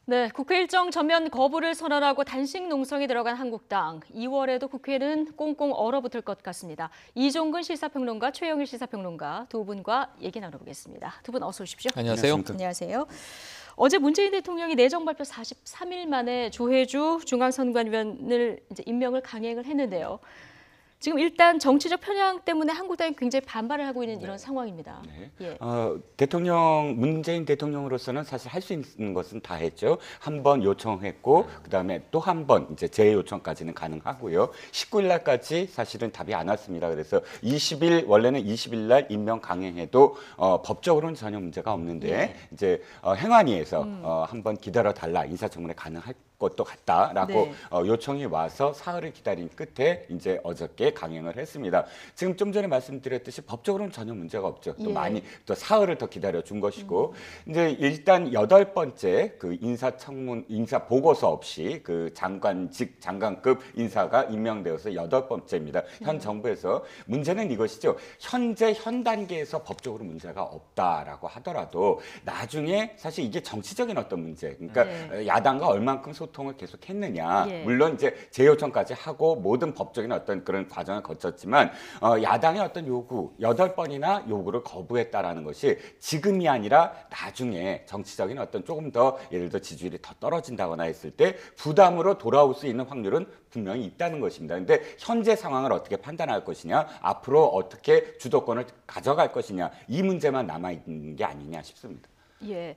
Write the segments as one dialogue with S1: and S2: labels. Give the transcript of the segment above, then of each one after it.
S1: 네, 국회 일정 전면 거부를 선언하고 단식 농성에 들어간 한국당. 2월에도 국회는 꽁꽁 얼어붙을 것 같습니다. 이종근 시사평론가, 최영일 시사평론가 두 분과 얘기 나눠보겠습니다. 두 분 어서 오십시오.
S2: 안녕하세요.
S1: 안녕하세요. 어제 문재인 대통령이 내정 발표 43일 만에 조혜주 중앙선관위원을 임명을 강행을 했는데요. 지금 일단 정치적 편향 때문에 한국당이 굉장히 반발을 하고 있는 이런 상황입니다.
S2: 네.
S1: 예.
S2: 문재인 대통령으로서는 사실 할 수 있는 것은 다 했죠. 한 번 요청했고 그다음에 또 한 번 이제 재요청까지는 가능하고요. 19일 날까지 사실은 답이 안 왔습니다. 그래서 20일 원래는 20일 날 임명 강행해도 법적으로는 전혀 문제가 없는데
S1: 예.
S2: 이제 행안위에서 한 번 기다려 달라 인사청문회 가능할 것도 같다라고
S1: 네.
S2: 요청이 와서 사흘을 기다린 끝에 이제 어저께 강행을 했습니다. 지금 좀 전에 말씀드렸듯이 법적으로는 전혀 문제가 없죠. 또
S1: 예.
S2: 많이 또 사흘을 더 기다려 준 것이고 이제 일단 8번째 그 인사 보고서 없이 그 장관급 인사가 임명되어서 8번째입니다. 현 정부에서 문제는 이것이죠. 현 단계에서 법적으로 문제가 없다라고 하더라도 나중에 사실 이게 정치적인 어떤 문제. 그러니까
S1: 네.
S2: 야당과 얼만큼 소통을 계속했느냐.
S1: 예.
S2: 물론 이제 재요청까지 하고 모든 법적인 어떤 그런 과정을 거쳤지만 야당의 어떤 요구 8번이나 요구를 거부했다라는 것이 지금이 아니라 나중에 정치적인 어떤 조금 더 예를 들어 지지율이 더 떨어진다거나 했을 때 부담으로 돌아올 수 있는 확률은 분명히 있다는 것입니다. 근데 현재 상황을 어떻게 판단할 것이냐, 앞으로 어떻게 주도권을 가져갈 것이냐, 이 문제만 남아 있는 게 아니냐 싶습니다.
S1: 예.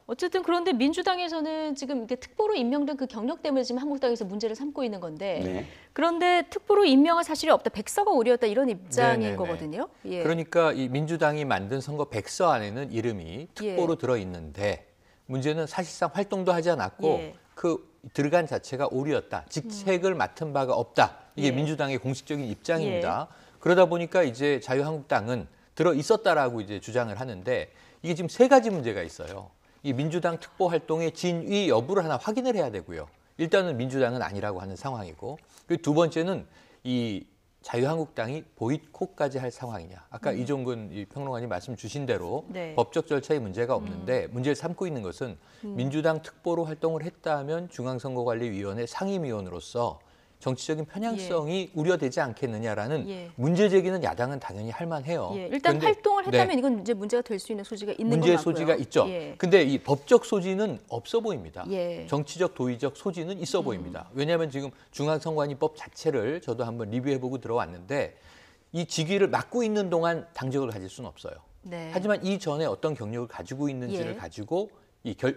S1: 어쨌든 그런데 민주당에서는 지금 이렇게 특보로 임명된 그 경력 때문에 지금 한국당에서 문제를 삼고 있는 건데
S2: 네.
S1: 그런데 특보로 임명할 사실이 없다, 백서가 오류였다 이런 입장인
S3: 네네네.
S1: 거거든요. 예.
S3: 그러니까 이 민주당이 만든 선거 백서 안에는 이름이 특보로 들어있는데 문제는 사실상 활동도 하지 않았고
S1: 예.
S3: 그 들어간 자체가 오류였다. 직책을 맡은 바가 없다. 이게
S1: 예.
S3: 민주당의 공식적인 입장입니다. 그러다 보니까 이제 자유한국당은 들어 있었다라고 이제 주장을 하는데 이게 지금 3가지 문제가 있어요. 이 민주당 특보 활동의 진위 여부를 하나 확인을 해야 되고요. 일단은 민주당은 아니라고 하는 상황이고, 그리고 두 번째는 이 자유한국당이 보이콧까지 할 상황이냐. 아까 이종근 이 평론가님 말씀 주신 대로
S1: 네.
S3: 법적 절차에 문제가 없는데 문제를 삼고 있는 것은 민주당 특보로 활동을 했다면 중앙선거관리위원회 상임위원으로서 정치적인 편향성이 우려되지 않겠느냐라는
S1: 예.
S3: 문제 제기는 야당은 당연히 할 만해요.
S1: 예. 일단
S3: 그런데
S1: 활동을 했다면
S3: 네.
S1: 이건 이제 문제가 될 수 있는 소지가 있는
S3: 문제의
S1: 건 맞고요.
S3: 소지가 있죠.
S1: 예.
S3: 근데 이 법적 소지는 없어 보입니다.
S1: 예.
S3: 정치적 도의적 소지는 있어 보입니다. 왜냐하면 지금 중앙선관위법 자체를 저도 한번 리뷰해보고 들어왔는데 이 직위를 맡고 있는 동안 당적을 가질 수는 없어요.
S1: 네.
S3: 하지만 이전에 어떤 경력을 가지고 있는지를
S1: 예.
S3: 가지고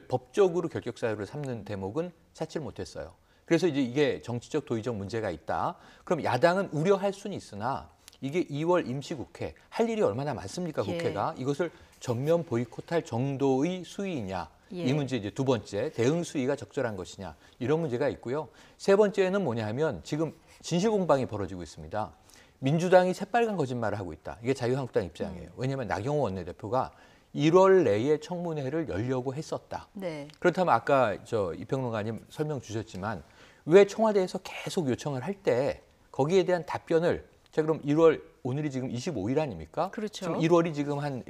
S3: 법적으로 결격 사유를 삼는 대목은 찾지를 못했어요. 그래서 이제 이게 정치적 도의적 문제가 있다. 그럼 야당은 우려할 수는 있으나 이게 2월 임시국회 할 일이 얼마나 많습니까?
S1: 예.
S3: 국회가 이것을 전면 보이콧할 정도의 수위이냐?
S1: 예.
S3: 이 문제 이제 두 번째 대응 수위가 적절한 것이냐 이런 문제가 있고요. 세 번째는 뭐냐 하면 지금 진실 공방이 벌어지고 있습니다. 민주당이 새빨간 거짓말을 하고 있다. 이게 자유한국당 입장이에요. 왜냐하면 나경원 원내대표가 1월 내에 청문회를 열려고 했었다.
S1: 네.
S3: 그렇다면 아까 이 평론가님 설명 주셨지만 왜 청와대에서 계속 요청을 할 때 거기에 대한 답변을 자 그럼 1월 오늘이 지금 25일 아닙니까?
S1: 그렇죠.
S3: 지금 1월이 지금 한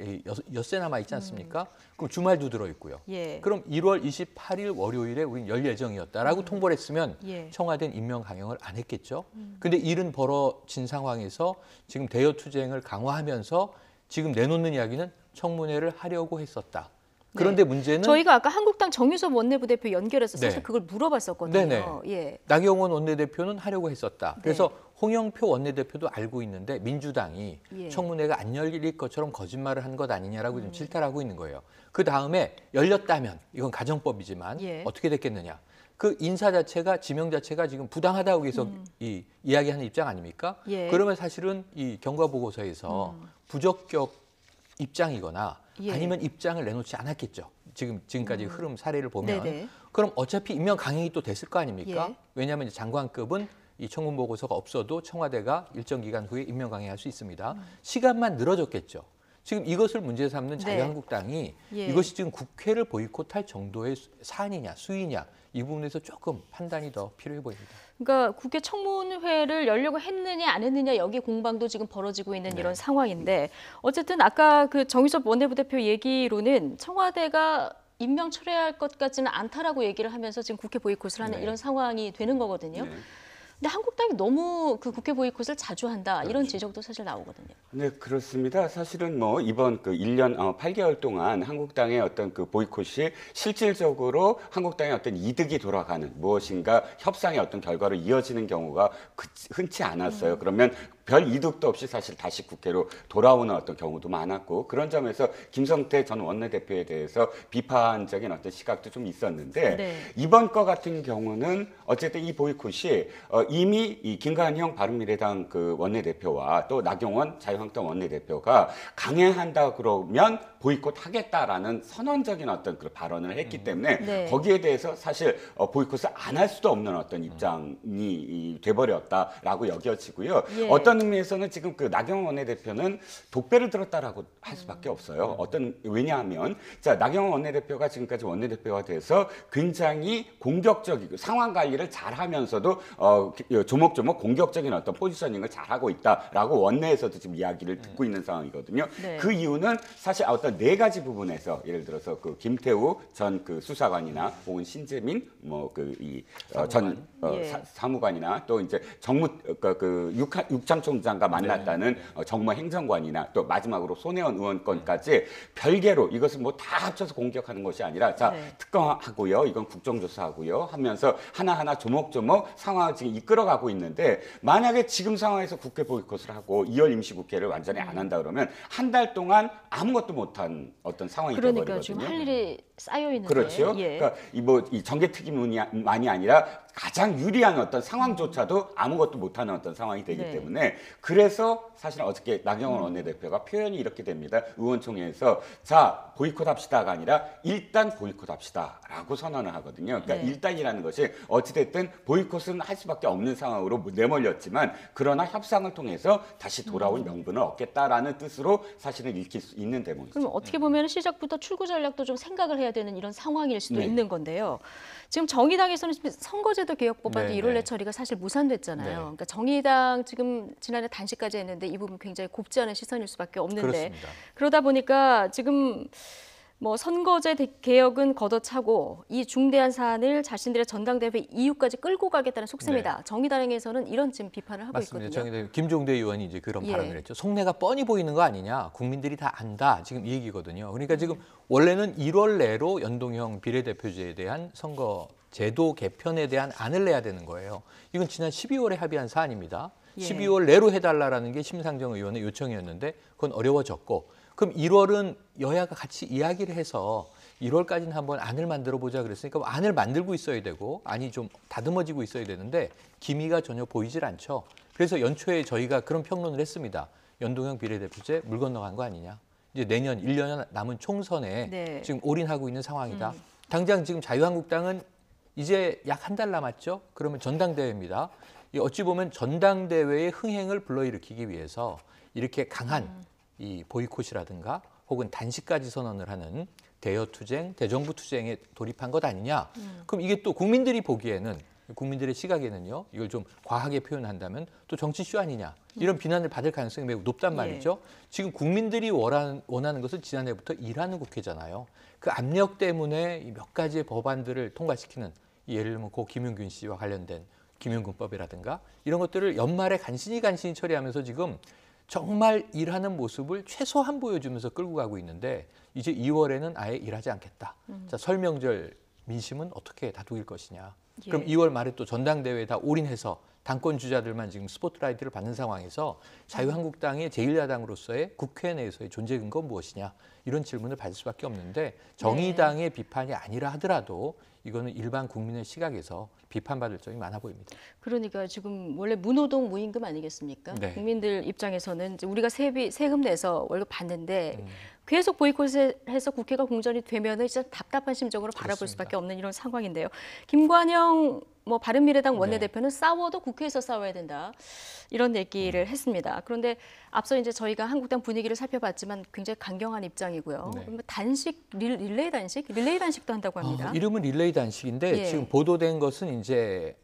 S3: 엿새 남아 있지 않습니까? 그럼 주말도 들어 있고요.
S1: 예.
S3: 그럼 1월 28일 월요일에 우린 열 예정이었다라고 통보를 했으면
S1: 예.
S3: 청와대는 임명 강행을 안 했겠죠. 근데 일은 벌어진 상황에서 지금 대여 투쟁을 강화하면서 지금 내놓는 이야기는 청문회를 하려고 했었다. 그런데 문제는
S1: 저희가 아까 한국당 정유섭 원내부대표 연결해서 사실
S3: 네.
S1: 그걸 물어봤었거든요.
S3: 네네.
S1: 예.
S3: 나경원 원내대표는 하려고 했었다.
S1: 네.
S3: 그래서 홍영표 원내대표도 알고 있는데 민주당이
S1: 예.
S3: 청문회가 안 열릴 것처럼 거짓말을 한 것 아니냐라고 지금 질타를 하고 있는 거예요. 그 다음에 열렸다면 이건 가정법이지만
S1: 예.
S3: 어떻게 됐겠느냐. 그 인사 자체가 지명 자체가 지금 부당하다고 계속 이야기하는 입장 아닙니까?
S1: 예.
S3: 그러면 사실은 이 경과 보고서에서 부적격 입장이거나
S1: 예.
S3: 아니면 입장을 내놓지 않았겠죠. 지금까지 흐름 사례를 보면
S1: 네네.
S3: 그럼 어차피 임명 강행이 또 됐을 거 아닙니까?
S1: 예.
S3: 왜냐하면 이제 장관급은 이 청문 보고서가 없어도 청와대가 일정 기간 후에 임명 강행할 수 있습니다. 시간만 늘어졌겠죠. 지금 이것을 문제 삼는
S1: 네.
S3: 자유한국당이
S1: 예.
S3: 이것이 지금 국회를 보이콧할 정도의 사안이냐 수위냐 이 부분에서 조금 판단이 더 필요해 보입니다.
S1: 그러니까 국회 청문회를 열려고 했느냐 안 했느냐 여기 공방도 지금 벌어지고 있는
S3: 네.
S1: 이런 상황인데 어쨌든 아까 그 정유섭 원내부대표 얘기로는 청와대가 임명 철회할 것 같지는 않다라고 얘기를 하면서 지금 국회 보이콧을 하는
S2: 네.
S1: 이런 상황이 되는 거거든요.
S2: 네.
S1: 근데 한국당이 너무 그 국회 보이콧을 자주 한다 이런
S2: 그렇죠.
S1: 지적도 사실 나오거든요.
S2: 네, 그렇습니다. 사실은 뭐 이번 그 1년 8개월 동안 한국당의 어떤 그 보이콧이 실질적으로 한국당의 어떤 이득이 돌아가는 무엇인가 협상의 어떤 결과로 이어지는 경우가 흔치 않았어요. 그러면 별 이득도 없이 사실 다시 국회로 돌아오는 어떤 경우도 많았고 그런 점에서 김성태 전 원내대표에 대해서 비판적인 어떤 시각도 좀 있었는데
S1: 네.
S2: 이번 거 같은 경우는 어쨌든 이 보이콧이 이미 이 김관영 바른미래당 그 원내대표와 또 나경원 자유한국당 원내대표가 강행한다 그러면 보이콧하겠다라는 선언적인 어떤 그 발언을 했기 때문에
S1: 네.
S2: 거기에 대해서 사실 보이콧을 안 할 수도 없는 어떤 입장이 돼버렸다라고 여겨지고요.
S1: 예.
S2: 어떤 의미에서는 지금 그 나경원 원내대표는 독배를 들었다라고 할 수밖에 없어요. 왜냐하면 자 나경원 원내대표가 지금까지 원내대표가 돼서 굉장히 공격적이고 상황 관리를 잘하면서도 조목조목 공격적인 어떤 포지셔닝을 잘하고 있다라고 원내에서도 지금 이야기를 듣고 있는 상황이거든요.
S1: 네.
S2: 그 이유는 사실 어떤 네 가지 부분에서 예를 들어서 그 김태우 전 그 수사관이나 혹은 신재민 뭐 그 이 전
S1: 예.
S2: 사무관이나 또 이제 정무 그 육참 총장과 만났다는 정무 행정관이나 또 마지막으로 손혜원 의원 건까지 별개로 이것은 뭐 다 합쳐서 공격하는 것이 아니라 자
S1: 네.
S2: 특검하고요 이건 국정조사하고요 하면서 하나하나 조목조목 상황을 지금 이끌어가고 있는데 만약에 지금 상황에서 국회 보이콧을 하고 2월 임시국회를 완전히 안 한다 그러면 한 달 동안 아무것도 못한 어떤 상황이
S1: 그러니까
S2: 되어버리거든요.
S1: 지금 할 일이 쌓여 있는데.
S2: 그렇죠.
S1: 예.
S2: 그러니까 이 정개특위만이 아니라 가장 유리한 어떤 상황조차도 아무것도 못하는 어떤 상황이 되기
S1: 네.
S2: 때문에 그래서 사실 어저께 나경원 원내대표가 표현이 이렇게 됩니다. 의원총회에서 자 보이콧합시다가 아니라 일단 보이콧합시다라고 선언을 하거든요. 그러니까
S1: 네.
S2: 일단이라는 것이 어찌됐든 보이콧은 할 수밖에 없는 상황으로 내몰렸지만 그러나 협상을 통해서 다시 돌아올 명분을 얻겠다라는 뜻으로 사실은 읽힐 수 있는 대목이죠.
S1: 그럼 어떻게 보면 시작부터 출구 전략도 좀 생각을 해야 되는 이런 상황일 수도
S2: 네.
S1: 있는 건데요. 지금 정의당에서는 선거제도 개혁법안도
S3: 네,
S1: 1월 내
S3: 네.
S1: 처리가 사실 무산됐잖아요.
S3: 네.
S1: 그러니까 정의당 지금 지난해 단식까지 했는데 이 부분 굉장히 곱지 않은 시선일 수밖에 없는데
S3: 그렇습니다.
S1: 그러다 보니까 지금 뭐 선거제 개혁은 걷어차고 이 중대한 사안을 자신들의 전당대회 이후까지 끌고 가겠다는 속셈이다. 정의당에서는 이런 지금 비판을 하고
S3: 맞습니다.
S1: 있거든요.
S3: 정의당 김종대 의원이 이제 그런
S1: 예.
S3: 발언을 했죠. 속내가 뻔히 보이는 거 아니냐. 국민들이 다 안다. 지금 이 얘기거든요. 그러니까 지금 원래는 1월 내로 연동형 비례대표제에 대한 선거 제도 개편에 대한 안을 내야 되는 거예요. 이건 지난 12월에 합의한 사안입니다.
S1: 예.
S3: 12월 내로 해달라라는 게 심상정 의원의 요청이었는데 그건 어려워졌고 그럼 1월은 여야가 같이 이야기를 해서 1월까지는 한번 안을 만들어 보자 그랬으니까 안을 만들고 있어야 되고 안이 좀 다듬어지고 있어야 되는데 기미가 전혀 보이질 않죠. 그래서 연초에 저희가 그런 평론을 했습니다. 연동형 비례대표제 물 건너간 거 아니냐. 이제 내년 1년 남은 총선에
S1: 네.
S3: 지금 올인하고 있는 상황이다. 당장 지금 자유한국당은 이제 약 한 달 남았죠. 그러면 전당대회입니다. 이 어찌 보면 전당대회의 흥행을 불러일으키기 위해서 이렇게 강한 이 보이콧이라든가 혹은 단식까지 선언을 하는 대여투쟁, 대정부 투쟁에 돌입한 것 아니냐. 그럼 이게 또 국민들이 보기에는 국민들의 시각에는요. 이걸 좀 과하게 표현한다면 또 정치쇼 아니냐. 이런 비난을 받을 가능성이 매우 높단 말이죠. 지금 국민들이 원하는 것은 지난해부터 일하는 국회잖아요. 그 압력 때문에 이 몇 가지의 법안들을 통과시키는 예를 들면 고 김용균 씨와 관련된 김용균법이라든가 이런 것들을 연말에 간신히 처리하면서 지금 정말 일하는 모습을 최소한 보여주면서 끌고 가고 있는데 이제 2월에는 아예 일하지 않겠다. 자, 설명절 민심은 어떻게 다독일 것이냐. 그럼
S1: 예.
S3: 2월 말에 또 전당대회에 다 올인해서 당권 주자들만 지금 스포트라이트를 받는 상황에서 자유한국당의 제1야당으로서의 국회 내에서의 존재 근거는 무엇이냐. 이런 질문을 받을 수밖에 없는데 정의당의 비판이 아니라 하더라도 이거는 일반 국민의 시각에서 비판받을 점이 많아 보입니다.
S1: 그러니까 지금 원래 무노동 무임금 아니겠습니까?
S3: 네.
S1: 국민들 입장에서는 이제 우리가 세금 내서 월급 받는데 계속 보이콧해서 국회가 공전이 되면은 진짜 답답한 심정으로 바라볼
S3: 그렇습니다.
S1: 수밖에 없는 이런 상황인데요. 김관영 뭐 바른미래당
S3: 네.
S1: 원내대표는 싸워도 국회에서 싸워야 된다 이런 얘기를 했습니다. 그런데 앞서 이제 저희가 한국당 분위기를 살펴봤지만 굉장히 강경한 입장이고요.
S3: 네.
S1: 뭐 단식 릴레이 단식도 한다고 합니다.
S3: 이름은 릴레이 단식인데
S1: 예.
S3: 지금 보도된 것은 이제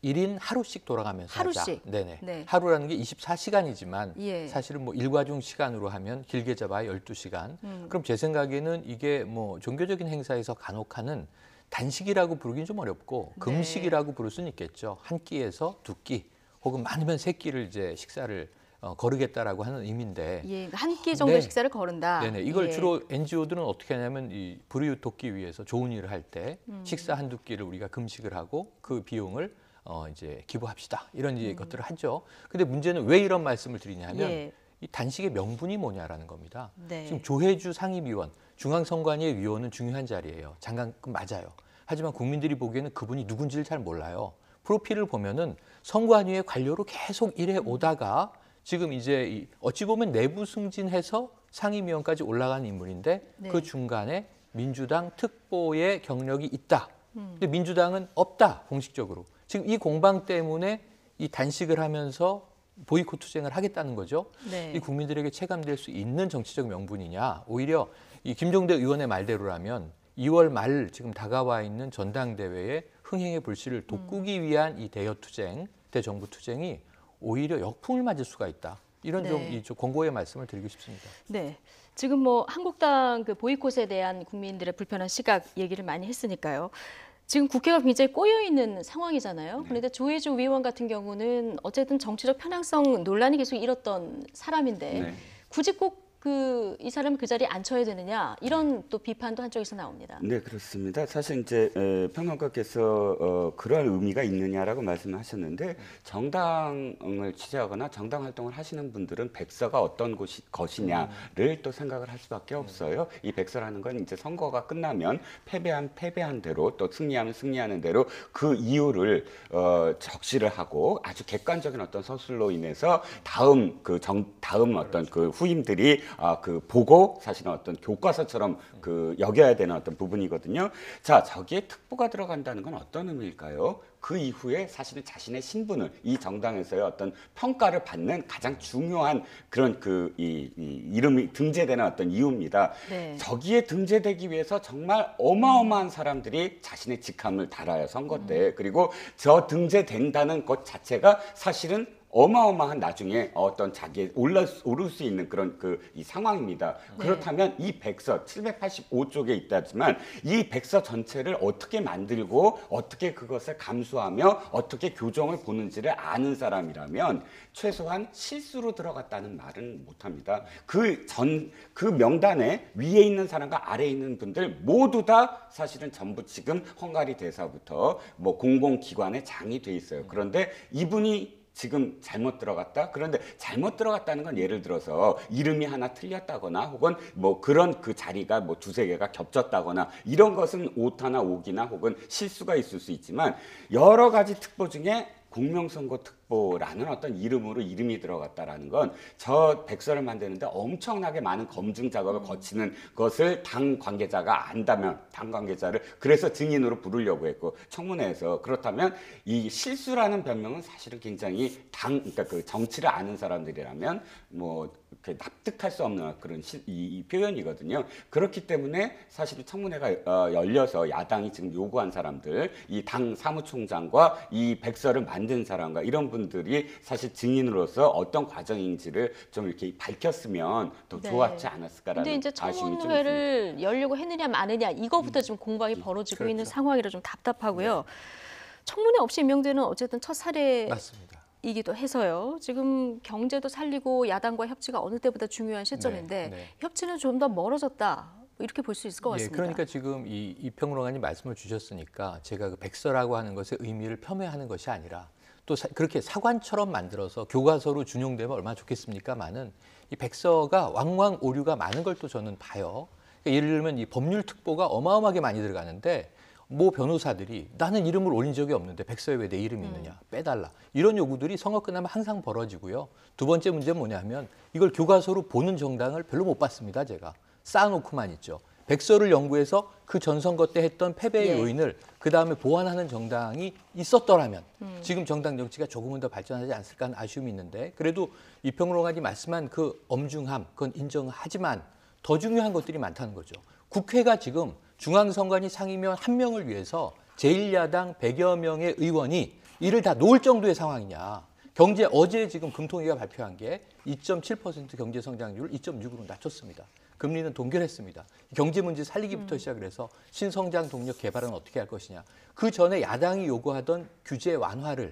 S3: 1인 하루씩 돌아가면서 하자.
S1: 하루씩?
S3: 네네.
S1: 네.
S3: 하루라는 게 24시간이지만
S1: 예.
S3: 사실은 뭐 일과중 시간으로 하면 길게 잡아야 12시간. 그럼 제 생각에는 이게 뭐 종교적인 행사에서 간혹 하는 단식이라고 부르긴 좀 어렵고
S1: 네.
S3: 금식이라고 부를 수는 있겠죠. 한 끼에서 두 끼 혹은 많으면 세 끼를 이제 식사를 거르겠다라고 하는 의미인데
S1: 예, 한 끼 정도의
S3: 네.
S1: 식사를 거른다.
S3: 네네. 이걸
S1: 예.
S3: 주로 NGO들은 어떻게 하냐면 이 불이웃 돕기 위해서 좋은 일을 할 때 식사 한두 끼를 우리가 금식을 하고 그 비용을 이제 기부합시다. 이런 이제 것들을 하죠. 근데 문제는 왜 이런 말씀을 드리냐면
S1: 예.
S3: 이 단식의 명분이 뭐냐라는 겁니다.
S1: 네.
S3: 지금 조혜주 상임위원, 중앙선관위의 위원은 중요한 자리예요. 장관급 맞아요. 하지만 국민들이 보기에는 그분이 누군지를 잘 몰라요. 프로필을 보면은 선관위의 관료로 계속 일해 오다가 지금 이제 어찌 보면 내부 승진해서 상임위원까지 올라간 인물인데
S1: 네.
S3: 그 중간에 민주당 특보의 경력이 있다. 근데 민주당은 없다, 공식적으로. 지금 이 공방 때문에 이 단식을 하면서 보이콧 투쟁을 하겠다는 거죠.
S1: 네.
S3: 이 국민들에게 체감될 수 있는 정치적 명분이냐. 오히려 이 김종대 의원의 말대로라면 2월 말 지금 다가와 있는 전당대회에 흥행의 불씨를 돋구기 위한 이 대여 투쟁, 대정부 투쟁이 오히려 역풍을 맞을 수가 있다. 이런
S1: 네.
S3: 좀 권고의 말씀을 드리고 싶습니다.
S1: 네. 지금 뭐 한국당 그 보이콧에 대한 국민들의 불편한 시각 얘기를 많이 했으니까요. 지금 국회가 굉장히 꼬여 있는 상황이잖아요. 그런데 조혜주 위원 같은 경우는 어쨌든 정치적 편향성 논란이 계속 일었던 사람인데
S2: 네.
S1: 굳이 꼭 이 사람을 그 자리에 앉혀야 되느냐 이런 또 비판도 한쪽에서 나옵니다.
S2: 네, 그렇습니다. 사실 이제 평론가께서 그런 의미가 있느냐라고 말씀하셨는데 정당을 취재하거나 정당 활동을 하시는 분들은 백서가 어떤 것이냐를 또 생각을 할 수밖에 없어요. 이 백서라는 건 이제 선거가 끝나면 패배한 대로 또 승리하면 승리하는 대로 그 이유를 적시를 하고 아주 객관적인 어떤 서술로 인해서 다음 어떤 그 후임들이 그 보고 사실은 어떤 교과서처럼 그 여겨야 되는 어떤 부분이거든요. 자, 저기에 특보가 들어간다는 건 어떤 의미일까요? 그 이후에 사실은 자신의 신분을 이 정당에서의 어떤 평가를 받는 가장 중요한 그런 이 이름이 등재되는 어떤 이유입니다.
S1: 네.
S2: 저기에 등재되기 위해서 정말 어마어마한 사람들이 자신의 직함을 달아요, 선거 때. 그리고 저 등재된다는 것 자체가 사실은 어마어마한 나중에 어떤 자기에 오를 수 있는 그런 이 상황입니다.
S1: 네.
S2: 그렇다면 이 백서 785쪽에 있다지만 이 백서 전체를 어떻게 만들고 어떻게 그것을 감수하며 어떻게 교정을 보는지를 아는 사람이라면 최소한 실수로 들어갔다는 말은 못합니다. 그 명단에 위에 있는 사람과 아래에 있는 분들 모두 다 사실은 전부 지금 헝가리 대사부터 뭐 공공기관의 장이 돼 있어요. 그런데 이분이 지금 잘못 들어갔다? 그런데 잘못 들어갔다는 건 예를 들어서 이름이 하나 틀렸다거나 혹은 뭐 그런 그 자리가 뭐 두세 개가 겹쳤다거나 이런 것은 오타나 오기나 혹은 실수가 있을 수 있지만 여러 가지 특보 중에 공명선거 특보라는 어떤 이름이 들어갔다라는 건 저 백서를 만드는데 엄청나게 많은 검증 작업을 거치는 것을 당 관계자가 안다면 당 관계자를 그래서 증인으로 부르려고 했고 청문회에서 그렇다면 이 실수라는 변명은 사실은 굉장히 그러니까 그 정치를 아는 사람들이라면 뭐 납득할 수 없는 그런 이 표현이거든요. 그렇기 때문에 사실 청문회가 열려서 야당이 지금 요구한 사람들, 이 당 사무총장과 이 백서를 만든 사람과 이런 분들이 사실 증인으로서 어떤 과정인지를 좀 이렇게 밝혔으면 더
S1: 네.
S2: 좋았지 않았을까라는
S1: 근데 이제
S2: 아쉬움이 좀 있습니다.
S1: 청문회를 열려고 했느냐 마느냐 이거부터 지금 공방이 벌어지고
S3: 그렇죠.
S1: 있는 상황이라 좀 답답하고요. 청문회 없이 임명되는 어쨌든 첫 사례
S3: 맞습니다.
S1: 이기도 해서요. 지금 경제도 살리고 야당과 협치가 어느 때보다 중요한 시점인데
S3: 네.
S1: 협치는 좀 더 멀어졌다. 이렇게 볼 수 있을 것 같습니다.
S3: 그러니까 지금 이 평론가님 말씀을 주셨으니까 제가 그 백서라고 하는 것의 의미를 폄훼하는 것이 아니라 또 그렇게 사관처럼 만들어서 교과서로 준용되면 얼마나 좋겠습니까만은 이 백서가 왕왕 오류가 많은 걸 또 저는 봐요. 그러니까 예를 들면 이 법률 특보가 어마어마하게 많이 들어가는데 모 변호사들이 나는 이름을 올린 적이 없는데 백서에 왜 내 이름이 있느냐 빼달라 이런 요구들이 선거 끝나면 항상 벌어지고요. 두 번째 문제는 뭐냐면 이걸 교과서로 보는 정당을 별로 못 봤습니다. 제가 쌓아놓고만 있죠. 백서를 연구해서 그 전선거 때 했던 패배의
S1: 예.
S3: 요인을 그다음에 보완하는 정당이 있었더라면 지금 정당 정치가 조금은 더 발전하지 않을까 하는 아쉬움이 있는데 그래도 이 평론가님 말씀한 그 엄중함 그건 인정하지만 더 중요한 것들이 많다는 거죠. 국회가 지금 중앙선관위 상임위원 한 명을 위해서 제1야당 100여 명의 의원이 이를 다 놓을 정도의 상황이냐. 경제 어제 지금 금통위가 발표한 게 2.7% 경제 성장률을 2.6으로 낮췄습니다. 금리는 동결했습니다. 경제 문제 살리기부터 시작을 해서 신성장 동력 개발은 어떻게 할 것이냐. 그 전에 야당이 요구하던 규제 완화라고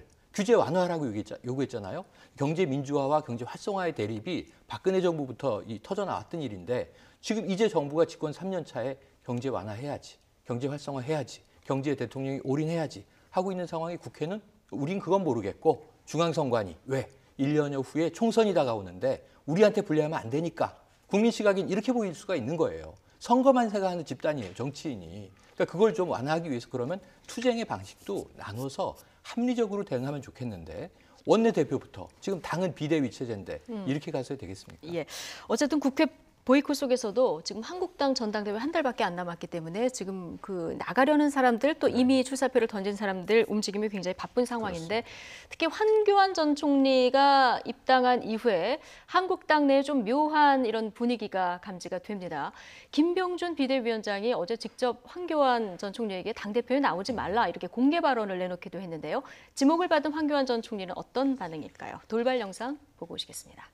S3: 요구했잖아요. 경제 민주화와 경제 활성화의 대립이 박근혜 정부부터 터져 나왔던 일인데 지금 이제 정부가 집권 3년 차에 경제 완화해야지, 경제 활성화해야지, 경제에 대통령이 올인해야지 하고 있는 상황이 국회는 우린 그건 모르겠고 중앙선관위 왜 1년여 후에 총선이 다가오는데 우리한테 불리하면 안 되니까 국민 시각엔 이렇게 보일 수가 있는 거예요. 선거만 생각하는 집단이에요, 정치인이. 그러니까 그걸 좀 완화하기 위해서 그러면 투쟁의 방식도 나눠서 합리적으로 대응하면 좋겠는데 원내대표부터 지금 당은 비대위 체제인데 이렇게 가서야 되겠습니까?
S1: 예. 어쨌든 국회 보이콧 속에서도 지금 한국당 전당대회 한 달밖에 안 남았기 때문에 지금 그 나가려는 사람들 또 이미 출사표를 던진 사람들 움직임이 굉장히 바쁜 상황인데 특히 황교안 전 총리가 입당한 이후에 한국당 내에 좀 묘한 이런 분위기가 감지가 됩니다. 김병준 비대위원장이 어제 직접 황교안 전 총리에게 당대표에 나오지 말라 이렇게 공개 발언을 내놓기도 했는데요. 지목을 받은 황교안 전 총리는 어떤 반응일까요? 돌발 영상 보고 오시겠습니다.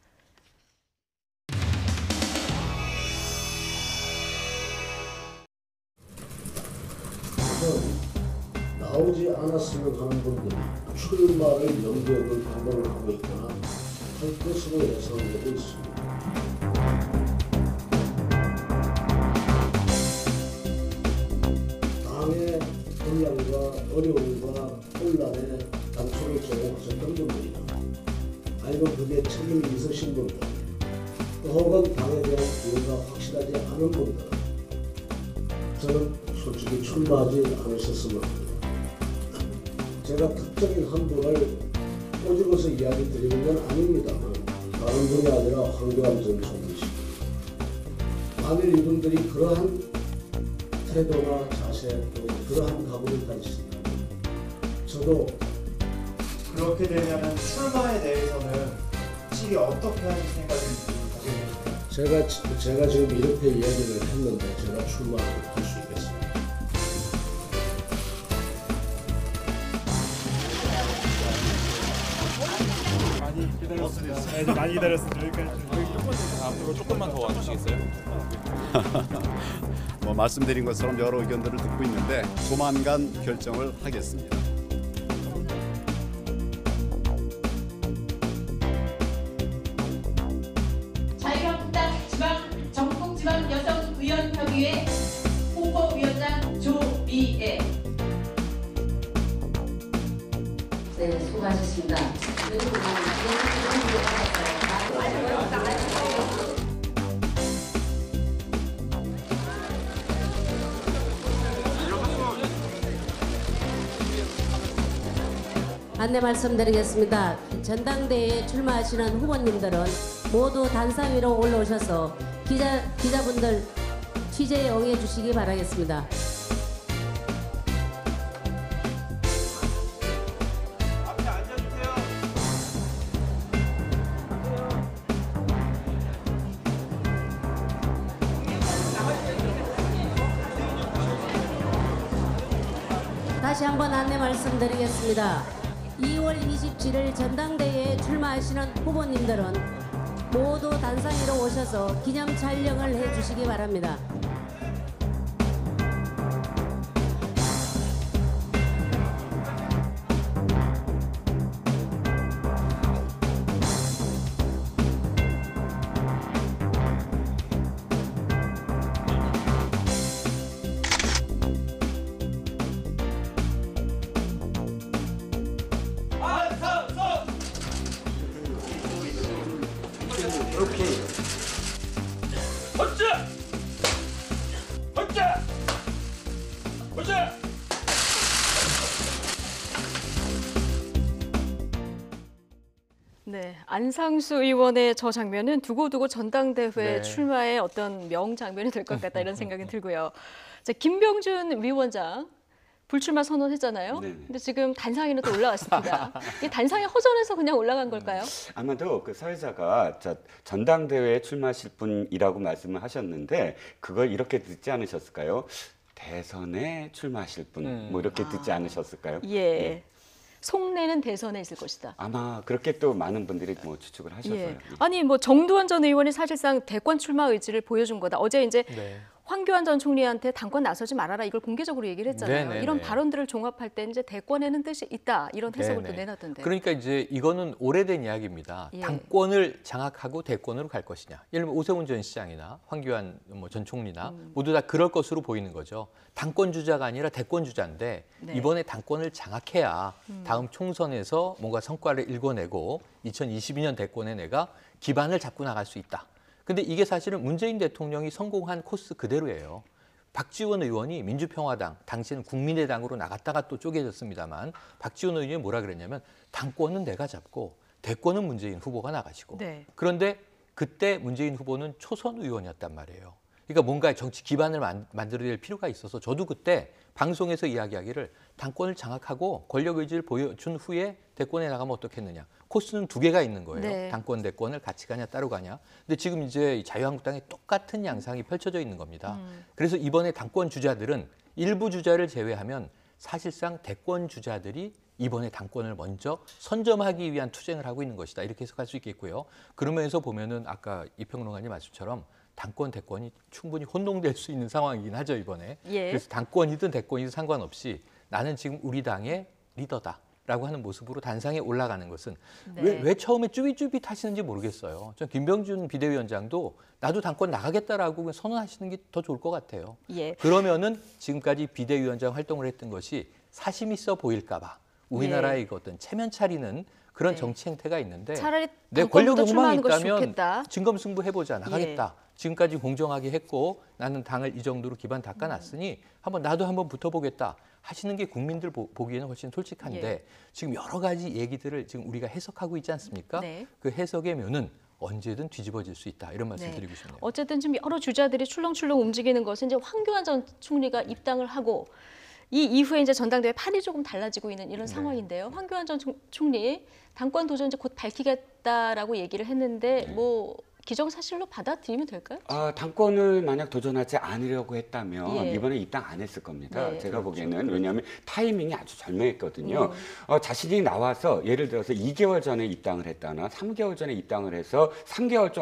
S4: 나오지 않았으면 하는 분들이 출마를 염두에 판단을 하고 있거나 할 것으로 예상되고 있습니다. 당의 분량과 어려움과 혼란에 단초를 제공하셨던 분들이나 아니면 그게 책임이 있으신 분들 또 혹은 당에 대한 이해가 확실하지 않은 분들 저는 솔직히 출마하지 않으셨으면 합니다. 제가 특정인 한 분을 꼬집어서 이야기 드리는 건 아닙니다만 다른 분이 아니라 황교안 전 총리십니다. 만일 이분들이 그러한 태도나 자세 또 그러한 각오를 가지신다면 저도
S5: 그렇게 되면 출마에 대해서는 혹시 어떻게 하실 생각인지 가지고
S4: 제가 지금 이렇게 이야기를 했는데 제가 출마할 수 있겠습니다.
S5: 많이 기다렸습니다. 네, 많이 기다렸습니다. 여기까지.
S6: 앞으로 조금만 더 와주시겠어요?
S7: 뭐 말씀드린 것처럼 여러 의견들을 듣고 있는데 조만간 결정을 하겠습니다.
S8: 자유한국당 전국지방여성의원협의회 홍보위원장 조미애.
S9: 네, 수고하셨습니다. 안내 말씀드리겠습니다. 전당대회에 출마하시는 후보님들은 모두 단상 위로 올라오셔서 기자분들 취재에 응해 주시기 바라겠습니다.
S5: 앞에 앉아주세요.
S9: 다시 한번 안내 말씀드리겠습니다. 2월 27일 전당대회에 출마하시는 후보님들은 모두 단상 위로 오셔서 기념 촬영을 해주시기 바랍니다.
S1: 네, 안상수 의원의 저 장면은 두고두고 전당대회
S3: 네.
S1: 출마의 어떤 명장면이 될 것 같다 이런 생각이 들고요. 자, 김병준 위원장 불출마 선언했잖아요.
S2: 네네.
S1: 근데 지금 단상에는 또 올라왔습니다. 이 단상에 허전해서 그냥 올라간 걸까요?
S2: 아마도 그 사회자가 전당대회에 출마하실 분이라고 말씀을 하셨는데 그걸 이렇게 듣지 않으셨을까요? 대선에 출마하실 분, 뭐 이렇게 듣지 않으셨을까요?
S1: 예. 속내는 대선에 있을 것이다.
S2: 아마 그렇게 또 많은 분들이 뭐 추측을 하셔서요.
S1: 예. 아니 뭐 정두원 전 의원이 사실상 대권 출마 의지를 보여준 거다. 어제 이제
S3: 네.
S1: 황교안 전 총리한테 당권 나서지 말아라 이걸 공개적으로 얘기를 했잖아요.
S3: 네네네.
S1: 이런 발언들을 종합할 때 이제 대권에는 뜻이 있다 이런 해석을
S3: 네네.
S1: 또 내놨던데.
S3: 그러니까 이제 이거는 오래된 이야기입니다.
S1: 예.
S3: 당권을 장악하고 대권으로 갈 것이냐. 예를 들면 오세훈 전 시장이나 황교안 전 총리나 모두 다 그럴 것으로 보이는 거죠. 당권 주자가 아니라 대권 주자인데
S1: 네.
S3: 이번에 당권을 장악해야 다음 총선에서 뭔가 성과를 일궈내고 2022년 대권에 내가 기반을 잡고 나갈 수 있다. 근데 이게 사실은 문재인 대통령이 성공한 코스 그대로예요. 박지원 의원이 민주평화당, 당시에는 국민의당으로 나갔다가 또 쪼개졌습니다만 박지원 의원이 뭐라 그랬냐면 당권은 내가 잡고 대권은 문재인 후보가 나가시고
S1: 네.
S3: 그런데 그때 문재인 후보는 초선 의원이었단 말이에요. 그러니까 뭔가 정치 기반을 만들어낼 필요가 있어서 저도 그때 방송에서 이야기하기를 당권을 장악하고 권력 의지를 보여준 후에 대권에 나가면 어떻겠느냐. 코스는 두 개가 있는 거예요.
S1: 네.
S3: 당권, 대권을 같이 가냐 따로 가냐. 근데 지금 이제 자유한국당에 똑같은 양상이 펼쳐져 있는 겁니다. 그래서 이번에 당권 주자들은 일부 주자를 제외하면 사실상 대권 주자들이 이번에 당권을 먼저 선점하기 위한 투쟁을 하고 있는 것이다. 이렇게 해석할 수 있겠고요. 그러면서 보면은 아까 이 평론가님 말씀처럼 당권, 대권이 충분히 혼동될 수 있는 상황이긴 하죠, 이번에.
S1: 예.
S3: 그래서 당권이든 대권이든 상관없이 나는 지금 우리 당의 리더다라고 하는 모습으로 단상에 올라가는 것은
S1: 네.
S3: 왜 처음에 쭈삣쭈삣 하시는지 모르겠어요. 전 김병준 비대위원장도 나도 당권 나가겠다라고 그냥 선언하시는 게 더 좋을 것 같아요.
S1: 예.
S3: 그러면은 지금까지 비대위원장 활동을 했던 것이 사심 있어 보일까 봐 우리나라의 그 어떤 체면 차리는 그런
S1: 네.
S3: 정치 행태가 있는데
S1: 차라리
S3: 내 권력
S1: 당권부터
S3: 욕망이
S1: 출마하는 것이
S3: 있다면
S1: 좋겠다.
S3: 진검승부 해보자 나가겠다. 지금까지 공정하게 했고 나는 당을 이 정도로 기반 닦아놨으니 나도 한번 붙어보겠다 하시는 게 국민들 보기에는 훨씬 솔직한데
S1: 예.
S3: 지금 여러 가지 얘기들을 지금 우리가 해석하고 있지 않습니까?
S1: 네.
S3: 그 해석의 묘는 언제든 뒤집어질 수 있다 이런 말씀 드리고 싶네요.
S1: 어쨌든 지금 여러 주자들이 출렁출렁 움직이는 것은 이제 황교안 전 총리가 입당을 하고 이 이후에 이제 전당대회 판이 조금 달라지고 있는 이런
S3: 네.
S1: 상황인데요. 황교안 전 총리 당권 도전 이제 곧 밝히겠다라고 얘기를 했는데 뭐 기정사실로 받아들이면 될까요?
S2: 당권을 만약 도전하지 않으려고 했다면
S1: 예.
S2: 이번에 입당 안 했을 겁니다.
S1: 네.
S2: 제가 보기에는 왜냐하면 타이밍이 아주 절묘했거든요. 자신이 나와서 예를 들어서 2개월 전에 입당을 했다나 3개월 전에 입당을 해서 3개월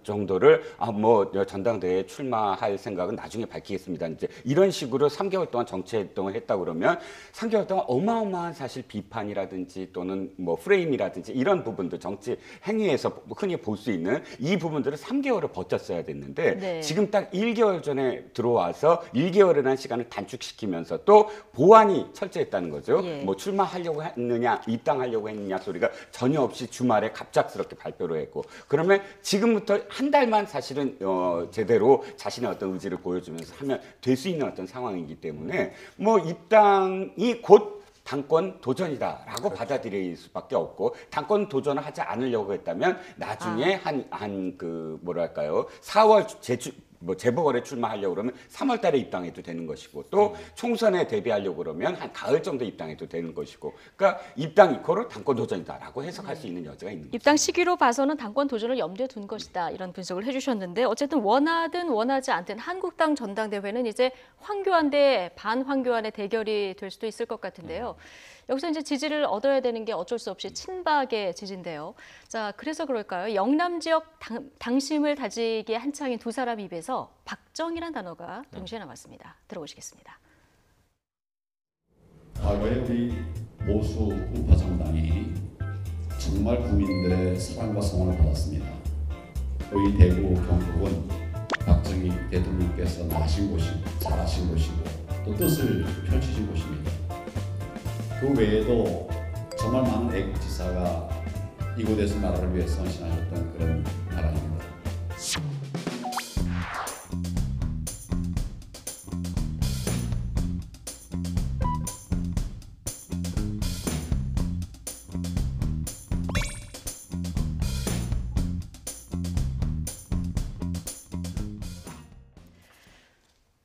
S2: 정도를 뭐 전당대회에 출마할 생각은 나중에 밝히겠습니다. 이제 이런 식으로 3개월 동안 정치 활동을 했다 그러면 3개월 동안 어마어마한 사실 비판이라든지 또는 뭐 프레임이라든지 이런 부분들 정치 행위에서 흔히 볼 수 있는 이 부분들을 3개월을 버텼어야 됐는데
S1: 네.
S2: 지금 딱 1개월 전에 들어와서 1개월이라는 시간을 단축시키면서 또 보완이 철저했다는 거죠.
S1: 예.
S2: 뭐 출마하려고 했느냐 입당하려고 했느냐 소리가 전혀 없이 주말에 갑작스럽게 발표를 했고 그러면 지금부터 한 달만 사실은 제대로 자신의 어떤 의지를 보여주면서 하면 될 수 있는 어떤 상황이기 때문에 뭐 입당이 곧 당권 도전이다라고 받아들일 수밖에 없고 당권 도전을 하지 않으려고 했다면 나중에 한 그 뭐랄까요 4월 재보궐에 출마하려고 그러면 3월 달에 입당해도 되는 것이고 또 총선에 대비하려고 그러면 한 가을 정도 입당해도 되는 것이고 그러니까 입당 이코를 당권 도전이다라고 해석할 수 있는 여지가 있는 거죠.
S1: 입당 시기로 봐서는 당권 도전을 염두에 둔 것이다 이런 분석을 해주셨는데 어쨌든 원하든 원하지 않든 한국당 전당대회는 이제 황교안 대 반황교안의 대결이 될 수도 있을 것 같은데요. 여기서 이제 지지를 얻어야 되는 게 어쩔 수 없이 친박의 지지인데요. 자, 그래서 그럴까요? 영남 지역 당심을 다지기에 한창인 두 사람 입에서 박정희란 단어가 동시에 나왔습니다. 들어보시겠습니다.
S6: 과거에 우리 보수 우파 정당이 정말 국민들의 사랑과 성원을 받았습니다. 또 이 대구 경북은 박정희 대통령께서 나신 곳이고 잘하신 곳이고 또 뜻을 펼치신 곳입니다. 그 외에도 정말 많은 애국지사가 이곳에서 나라를 위해 헌신하셨던 그런 나라입니다.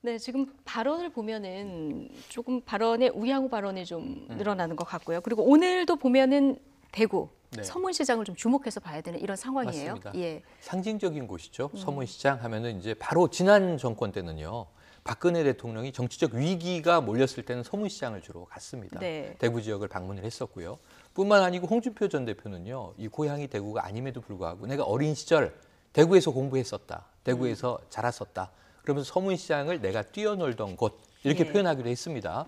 S1: 네, 지금 발언을 보면은 조금 발언의 우양우 발언이 좀 늘어나는 것 같고요. 그리고 오늘도 보면은 대구
S3: 네.
S1: 서문시장을 좀 주목해서 봐야 되는 이런 상황이에요.
S3: 맞습니다.
S1: 예.
S3: 상징적인 곳이죠. 서문시장 하면은 이제 바로 지난 정권 때는요. 박근혜 대통령이 정치적 위기가 몰렸을 때는 서문시장을 주로 갔습니다.
S1: 네.
S3: 대구 지역을 방문을 했었고요. 뿐만 아니고 홍준표 전 대표는요. 이 고향이 대구가 아님에도 불구하고 내가 어린 시절 대구에서 공부했었다. 대구에서 자랐었다. 그러면서 서문시장을 내가 뛰어놀던 곳 이렇게
S1: 예.
S3: 표현하기도 했습니다.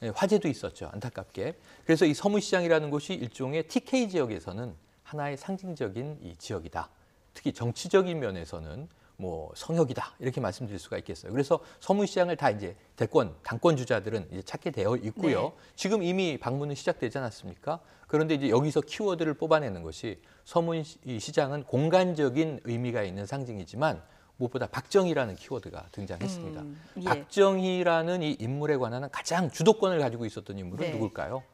S3: 예, 화제도 있었죠. 안타깝게. 그래서 이 서문시장이라는 곳이 일종의 TK 지역에서는 하나의 상징적인 이 지역이다. 특히 정치적인 면에서는 뭐 성역이다 이렇게 말씀드릴 수가 있겠어요. 그래서 서문시장을 다 이제 당권 주자들은 이제 찾게 되어 있고요.
S1: 네.
S3: 지금 이미 방문은 시작되지 않았습니까? 그런데 이제 여기서 키워드를 뽑아내는 것이 서문시장은 공간적인 의미가 있는 상징이지만 무엇보다 박정희라는 키워드가 등장했습니다.
S1: 예.
S3: 박정희라는 이 인물에 관한 가장 주도권을 가지고 있었던 인물은
S1: 네.
S3: 누굴까요?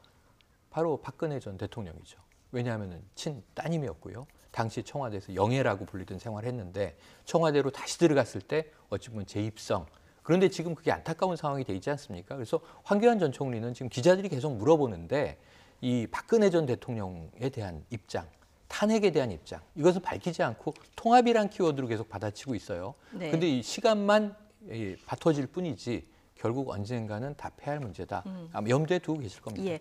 S3: 바로 박근혜 전 대통령이죠. 왜냐하면 친따님이었고요. 당시 청와대에서 영예라고 불리던 생활을 했는데 청와대로 다시 들어갔을 때 어찌 보면 재입성. 그런데 지금 그게 안타까운 상황이 돼 있지 않습니까? 그래서 황교안 전 총리는 지금 기자들이 계속 물어보는데 이 박근혜 전 대통령에 대한 입장, 탄핵에 대한 입장, 이것을 밝히지 않고 통합이란 키워드로 계속 받아치고 있어요.
S1: 네.
S3: 근데 이 시간만 바꿔질 뿐이지 결국 언젠가는 답해야 할 문제다. 아마 염두에 두고 계실 겁니다.
S1: 예.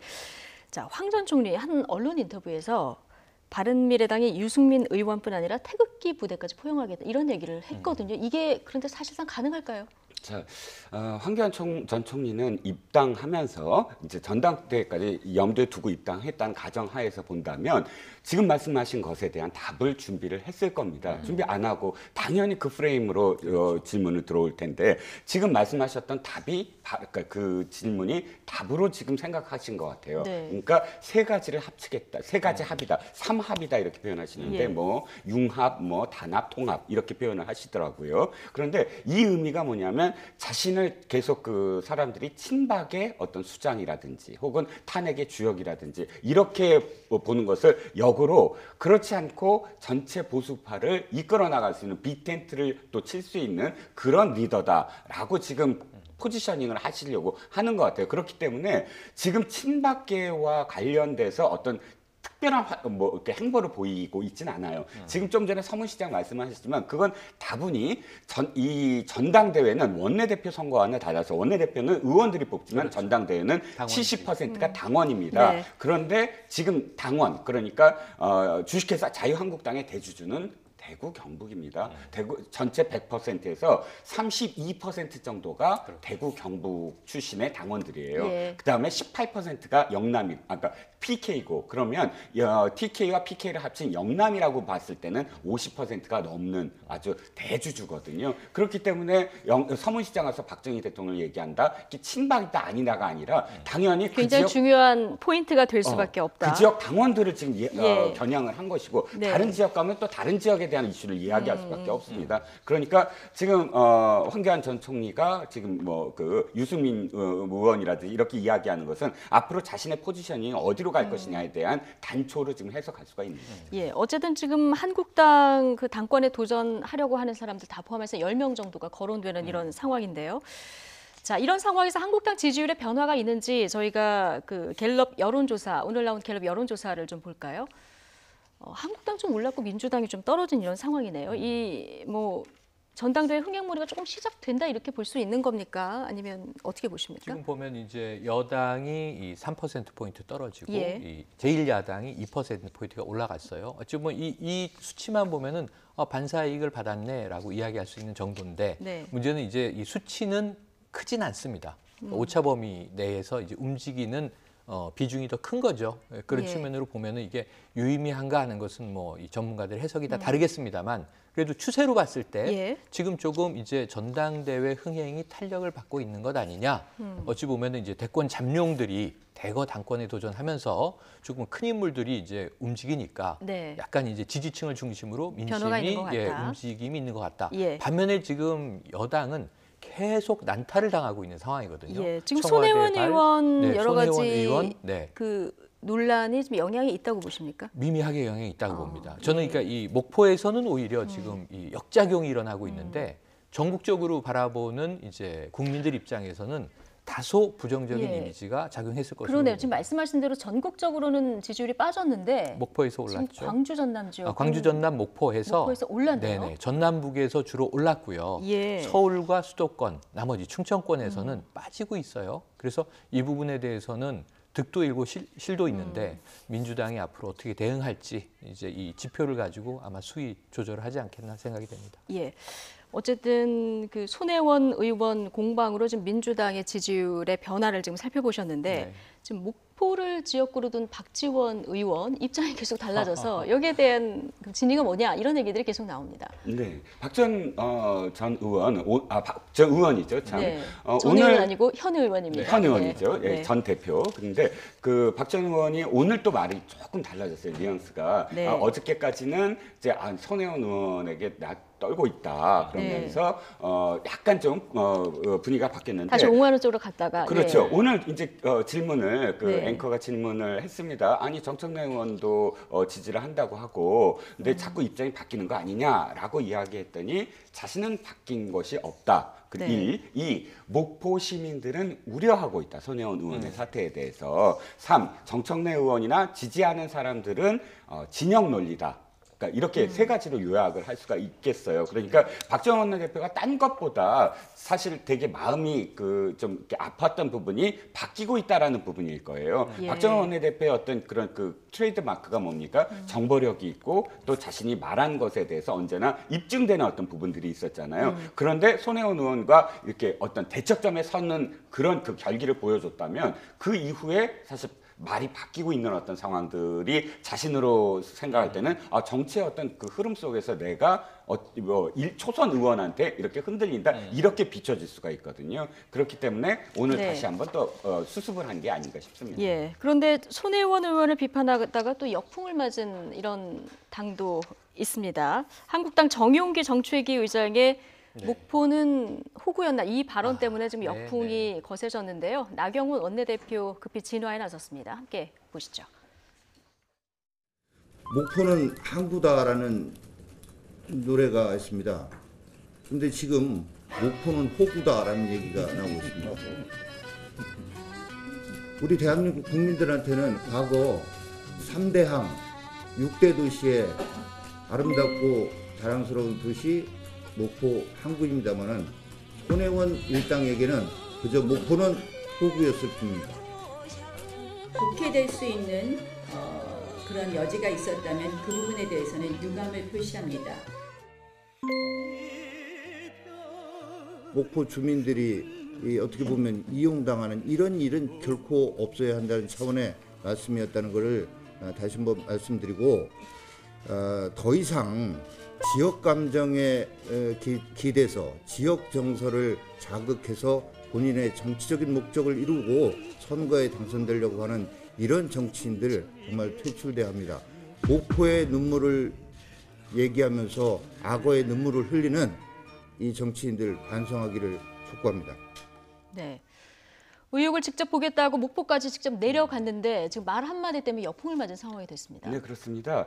S1: 자, 황 전 총리 한 언론 인터뷰에서 바른미래당의 유승민 의원뿐 아니라 태극기 부대까지 포용하겠다 이런 얘기를 했거든요. 이게 그런데 사실상 가능할까요?
S2: 자, 황교안 전 총리는 입당하면서 이제 전당대회까지 염두에 두고 입당했다는 가정하에서 본다면 지금 말씀하신 것에 대한 답을 준비를 했을 겁니다. 준비 안 하고 당연히 그 프레임으로 질문을 들어올 텐데 지금 말씀하셨던 답이 그러니까 그 질문이 답으로 지금 생각하신 것 같아요.
S1: 네.
S2: 그러니까 세 가지를 합치겠다, 세 가지 합이다, 삼합이다 이렇게 표현하시는데
S1: 예.
S2: 뭐 융합, 뭐 단합, 통합 이렇게 표현을 하시더라고요. 그런데 이 의미가 뭐냐면 자신을 계속 그 사람들이 친박의 어떤 수장이라든지 혹은 탄핵의 주역이라든지 이렇게 보는 것을 역으로 그렇지 않고 전체 보수파를 이끌어 나갈 수 있는 빅텐트를 또 칠 수 있는 그런 리더다라고 지금 포지셔닝을 하시려고 하는 것 같아요. 그렇기 때문에 지금 친박계와 관련돼서 어떤 특별한 뭐 이렇게 행보를 보이고 있지는 않아요. 지금 좀 전에 서문시장 말씀하셨지만 그건 다분히 이 전당대회는 원내대표 선거와는 달라서 원내대표는 의원들이 뽑지만
S3: 그렇죠.
S2: 전당대회는
S3: 당원이지.
S2: 70%가 당원입니다.
S1: 네.
S2: 그런데 지금 당원 그러니까 주식회사 자유한국당의 대주주는 대구 경북입니다. 대구 전체 100%에서 32% 정도가 대구 경북 출신의 당원들이에요.
S1: 예.
S2: 그다음에 18%가 영남이 아까 PK고 그러면 TK와 PK를 합친 영남이라고 봤을 때는 50%가 넘는 아주 대주주거든요. 그렇기 때문에 서문시장 가서 박정희 대통령을 얘기한다. 이게 친박이다 아니다가 아니라 당연히
S1: 굉장히
S2: 그 지역
S1: 중요한 포인트가 될 수밖에 없다.
S2: 그 지역 당원들을 지금
S1: 예.
S2: 겨냥을 한 것이고
S1: 네.
S2: 다른 지역 가면 또 다른 지역에 대한 이슈를 이야기할 수밖에 없습니다. 그러니까 지금 황교안 전 총리가 지금 뭐 그 유승민 의원이라든지 이렇게 이야기하는 것은 앞으로 자신의 포지셔닝이 어디로 갈 것이냐에 대한 단초로 지금 해석할 수가 있는 거예요.
S1: 예, 어쨌든 지금 한국당 그 당권에 도전하려고 하는 사람들 다 포함해서 10명 정도가 거론되는 이런 상황인데요. 자, 이런 상황에서 한국당 지지율의 변화가 있는지 저희가 그 갤럽 여론조사, 오늘 나온 갤럽 여론조사를 좀 볼까요? 한국당 좀 올랐고 민주당이 좀 떨어진 이런 상황이네요. 이 뭐 전당대회 흥행몰이가 조금 시작된다 이렇게 볼 수 있는 겁니까? 아니면 어떻게 보십니까?
S3: 지금 보면 이제 여당이 이 3%포인트 떨어지고
S1: 예.
S3: 이 제1야당이 2%포인트가 올라갔어요. 어찌 보면 이 수치만 보면은 반사이익을 받았네라고 이야기할 수 있는 정도인데
S1: 네.
S3: 문제는 이제 이 수치는 크진 않습니다. 오차 범위 내에서 이제 움직이는 비중이 더 큰 거죠. 그런
S1: 예.
S3: 측면으로 보면은 이게 유의미한가 하는 것은 뭐 이 전문가들 해석이 다 다르겠습니다만 그래도 추세로 봤을 때
S1: 예.
S3: 지금 조금 이제 전당대회 흥행이 탄력을 받고 있는 것 아니냐. 어찌 보면은 이제 대권 잠룡들이 대거 당권에 도전하면서 조금 큰 인물들이 이제 움직이니까
S1: 네.
S3: 약간 이제 지지층을 중심으로
S1: 변화가 있는 것
S3: 민심이
S1: 같다.
S3: 움직임이 있는 것 같다.
S1: 예.
S3: 반면에 지금 여당은 계속 난타를 당하고 있는 상황이거든요.
S1: 예, 지금
S3: 청와대
S1: 손혜원
S3: 발,
S1: 의원
S3: 네,
S1: 여러
S3: 손혜원
S1: 가지
S3: 의원, 네.
S1: 그 논란이 좀 영향이 있다고 보십니까?
S3: 미미하게 영향이 있다고 봅니다. 저는 그러니까 이 목포에서는 오히려 지금 이 역작용이 일어나고 있는데 전국적으로 바라보는 이제 국민들 입장에서는 다소 부정적인
S1: 예.
S3: 이미지가 작용했을 것으로
S1: 그러네요.
S3: 봅니다.
S1: 지금 말씀하신 대로 전국적으로는 지지율이 빠졌는데
S3: 목포에서
S1: 지금
S3: 올랐죠.
S1: 광주 전남 지역
S3: 광주 전남 목포에서
S1: 올랐네요.
S3: 네네, 전남북에서 주로 올랐고요.
S1: 예.
S3: 서울과 수도권, 나머지 충청권에서는 빠지고 있어요. 그래서 이 부분에 대해서는 득도 일고 실도 있는데 민주당이 앞으로 어떻게 대응할지 이제 이 지표를 가지고 아마 수위 조절을 하지 않겠나 생각이 됩니다.
S1: 예. 어쨌든 그 손혜원 의원 공방으로 지금 민주당의 지지율의 변화를 지금 살펴보셨는데
S3: 네.
S1: 지금 목포를 지역구로 둔 박지원 의원 입장이 계속 달라져서 여기에 대한 진위가 뭐냐 이런 얘기들이 계속 나옵니다.
S2: 네, 박전 전 의원, 전 의원이죠. 참.
S1: 네. 전 의원 아니고 현 의원입니다.
S2: 현 의원이죠.
S1: 네.
S2: 예, 전 대표. 그런데 그 박 전 의원이 오늘 또 말이 조금 달라졌어요. 뉘앙스가.
S1: 네.
S2: 어저께까지는 이제 손혜원 의원에게 떨고 있다 그러면서 약간 좀 분위기가 바뀌었는데
S1: 다시 옹호하는 쪽으로 갔다가
S2: 그렇죠.
S1: 예.
S2: 오늘 이제 질문을
S1: 네.
S2: 앵커가 질문을 했습니다. 아니 정청래 의원도 지지를 한다고 하고 근데 자꾸 입장이 바뀌는 거 아니냐라고 이야기했더니 자신은 바뀐 것이 없다.
S1: 네.
S2: 2. 목포 시민들은 우려하고 있다. 손혜원 의원의 사태에 대해서. 3. 정청래 의원이나 지지하는 사람들은 진영 논리다. 그러니까 이렇게 세 가지로 요약을 할 수가 있겠어요. 그러니까 박정원 원내대표가 딴 것보다 사실 되게 마음이 좀 이렇게 아팠던 부분이 바뀌고 있다라는 부분일 거예요.
S1: 예.
S2: 박정원 원내대표의 어떤 그런 트레이드 마크가 뭡니까? 정보력이 있고 또 자신이 말한 것에 대해서 언제나 입증되는 어떤 부분들이 있었잖아요. 그런데 손혜원 의원과 이렇게 어떤 대척점에 서는 그런 결기를 보여줬다면 그 이후에 사실 말이 바뀌고 있는 어떤 상황들이 자신으로 생각할 때는 정치의 어떤 그 흐름 속에서 내가 초선 의원한테 이렇게 흔들린다 이렇게 비춰질 수가 있거든요. 그렇기 때문에 오늘
S1: 네.
S2: 다시 한번 또 수습을 한 게 아닌가 싶습니다.
S1: 예. 그런데 손혜원 의원을 비판하다가 또 역풍을 맞은 이런 당도 있습니다. 한국당 정용기 정책위 의장의 목포는 호구였나 이 발언 때문에 지금 역풍이 거세졌는데요. 나경원 원내대표 급히 진화에 나섰습니다. 함께 보시죠.
S10: 목포는 항구다라는 노래가 있습니다. 근데 지금 목포는 호구다라는 얘기가 나오고 있습니다. 우리 대한민국 국민들한테는 과거 3대 항, 6대 도시의 아름답고 자랑스러운 도시 목포 항구입니다만은 손혜원 일당에게는 그저 목포는 호구였을 뿐입니다.
S11: 독해될 수 있는 그런 여지가 있었다면 그 부분에 대해서는 유감을 표시합니다.
S10: 목포 주민들이 어떻게 보면 이용당하는 이런 일은 결코 없어야 한다는 차원의 말씀이었다는 것을 다시 한번 말씀드리고 더 이상 지역 감정에 기대서 지역 정서를 자극해서 본인의 정치적인 목적을 이루고 선거에 당선되려고 하는 이런 정치인들 정말 퇴출돼야 합니다. 목포의 눈물을 얘기하면서 악어의 눈물을 흘리는 이 정치인들 반성하기를 촉구합니다.
S1: 네. 의혹을 직접 보겠다고 목포까지 직접 내려갔는데 지금 말 한마디 때문에 역풍을 맞은 상황이 됐습니다.
S2: 네, 그렇습니다.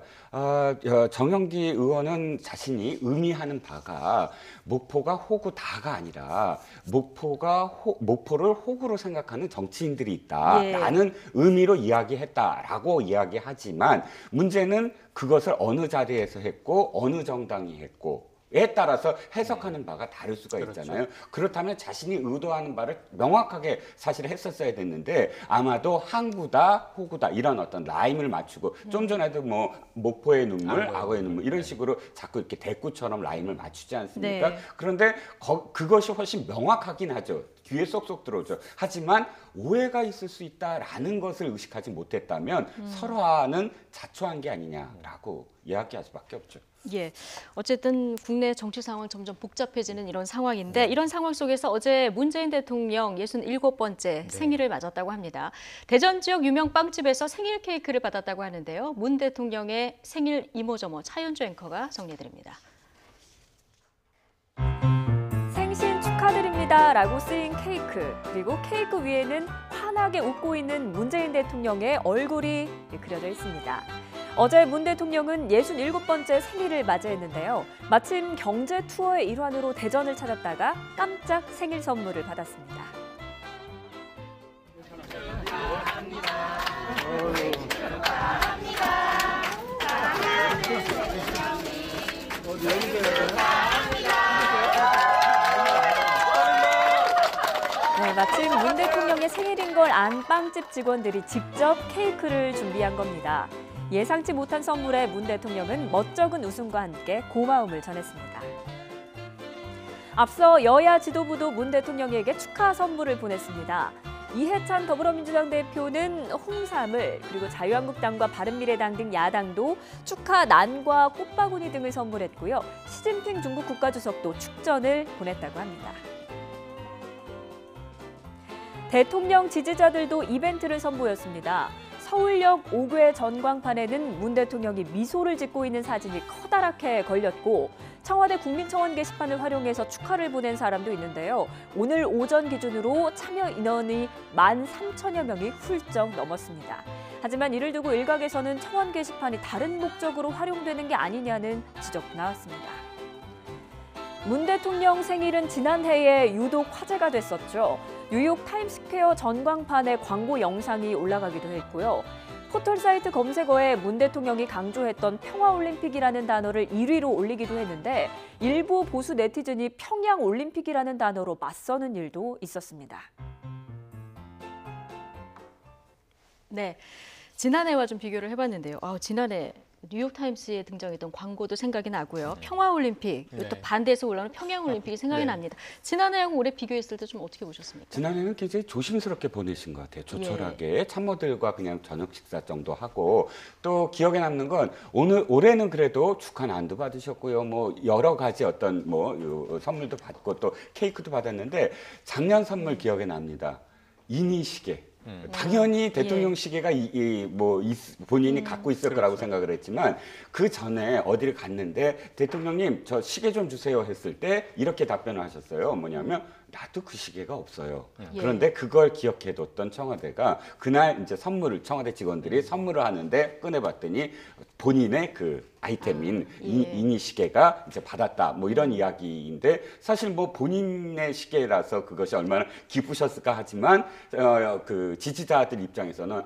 S2: 정영기 의원은 자신이 의미하는 바가 목포가 호구다가 아니라 목포를 호구로 생각하는 정치인들이 있다라는 의미로 이야기했다라고 이야기하지만 문제는 그것을 어느 자리에서 했고 어느 정당이 했고 에 따라서 해석하는 바가 다를 수가 있잖아요. 그렇다면 자신이 의도하는 바를 명확하게 사실 했었어야 됐는데 아마도 항구다, 호구다 이런 어떤 라임을 맞추고 좀 전에도 뭐 목포의 눈물, 악어의 눈물 이런 식으로 자꾸 이렇게 대꾸처럼 라임을 맞추지 않습니까?
S1: 네.
S2: 그런데 그것이 훨씬 명확하긴 하죠. 귀에 쏙쏙 들어오죠. 하지만 오해가 있을 수 있다라는 것을 의식하지 못했다면 설화는 자초한 게 아니냐라고 이야기할 수밖에 없죠.
S1: 예, 어쨌든 국내 정치 상황 점점 복잡해지는 이런 상황인데 이런 상황 속에서 어제 문재인 대통령 67번째 생일을 맞았다고 합니다. 대전 지역 유명 빵집에서 생일 케이크를 받았다고 하는데요. 문 대통령의 생일 이모저모 차윤주 앵커가 정리해드립니다.
S12: 생신 축하드립니다라고 쓰인 케이크, 그리고 케이크 위에는 환하게 웃고 있는 문재인 대통령의 얼굴이 그려져 있습니다. 어제 문 대통령은 67번째 생일을 맞이했는데요. 마침 경제 투어의 일환으로 대전을 찾았다가 깜짝 생일 선물을 받았습니다. 마침 문 대통령의 생일인 걸 안 빵집 직원들이 직접 케이크를 준비한 겁니다. 예상치 못한 선물에 문 대통령은 멋쩍은 웃음과 함께 고마움을 전했습니다. 앞서 여야 지도부도 문 대통령에게 축하 선물을 보냈습니다. 이해찬 더불어민주당 대표는 홍삼을, 그리고 자유한국당과 바른미래당 등 야당도 축하 난과 꽃바구니 등을 선물했고요. 시진핑 중국 국가주석도 축전을 보냈다고 합니다. 대통령 지지자들도 이벤트를 선보였습니다. 서울역 5개 전광판에는 문 대통령이 미소를 짓고 있는 사진이 커다랗게 걸렸고, 청와대 국민청원 게시판을 활용해서 축하를 보낸 사람도 있는데요. 오늘 오전 기준으로 참여 인원이 13,000여 명이 훌쩍 넘었습니다. 하지만 이를 두고 일각에서는 청원 게시판이 다른 목적으로 활용되는 게 아니냐는 지적도 나왔습니다. 문 대통령 생일은 지난해에 유독 화제가 됐었죠. 뉴욕 타임스퀘어 전광판에 광고 영상이 올라가기도 했고요. 포털 사이트 검색어에 문 대통령이 강조했던 평화올림픽이라는 단어를 1위로 올리기도 했는데, 일부 보수 네티즌이 평양올림픽이라는 단어로 맞서는 일도 있었습니다.
S1: 네, 지난해와 좀 비교를 해봤는데요. 지난해 뉴욕타임스에 등장했던 광고도 생각이 나고요. 평화올림픽, 또 반대해서 올라오는 평양올림픽이 생각이 납니다. 지난해하고 올해 비교했을 때 좀 어떻게 보셨습니까?
S2: 지난해는 굉장히 조심스럽게 보내신 것 같아요. 조촐하게 참모들과 그냥 저녁 식사 정도 하고, 또 기억에 남는 건 올해는 그래도 축하난도 받으셨고요. 뭐 여러 가지 어떤 선물도 받고 또 케이크도 받았는데, 작년 선물 기억에 납니다. 이니 시계. 당연히 대통령 시계가 본인이 갖고 있을 거라고 생각을 했지만, 그 전에 어디를 갔는데 대통령님 저 시계 좀 주세요 했을 때 이렇게 답변을 하셨어요. 뭐냐면 나도 그 시계가 없어요. 그런데 그걸 기억해뒀던 청와대가 그날 이제 청와대 직원들이 선물을 하는데 꺼내봤더니 본인의 그 아이템인 이니 시계가 이제 받았다. 뭐 이런 이야기인데, 사실 뭐 본인의 시계라서 그것이 얼마나 기쁘셨을까 하지만 그 지지자들 입장에서는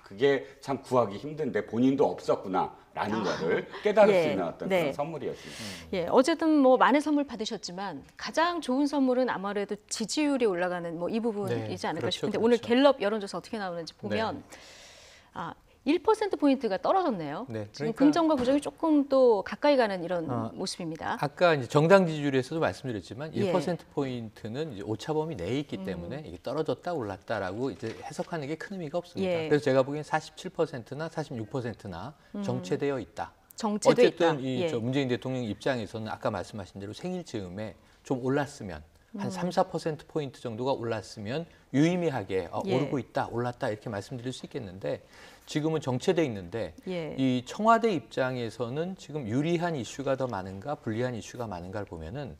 S2: 그게 참 구하기 힘든데 본인도 없었구나. 라는 거를 깨달을 수 있는 어떤 그런 선물이었습니다.
S1: 어쨌든 뭐 많은 선물 받으셨지만 가장 좋은 선물은 아무래도 지지율이 올라가는 이 부분이지 않을까 싶은데, 오늘 갤럽 여론조사 어떻게 나오는지 보면 1%포인트가 떨어졌네요. 지금 긍정과 부정이 조금 또 가까이 가는 이런 모습입니다.
S3: 아까 이제 정당 지지율에서도 말씀드렸지만 1%포인트는 이제 오차범위 내에 있기 때문에 이게 떨어졌다 올랐다라고 이제 해석하는 게 큰 의미가 없습니다. 그래서 제가 보기엔 47%나 46%나 정체되어 있다. 어쨌든 저 문재인 대통령 입장에서는 아까 말씀하신 대로 생일 즈음에 좀 올랐으면, 한 3~4%포인트 정도가 올랐으면 유의미하게 오르고 있다, 올랐다 이렇게 말씀드릴 수 있겠는데, 지금은 정체돼 있는데 이 청와대 입장에서는 지금 유리한 이슈가 더 많은가 불리한 이슈가 많은가를 보면은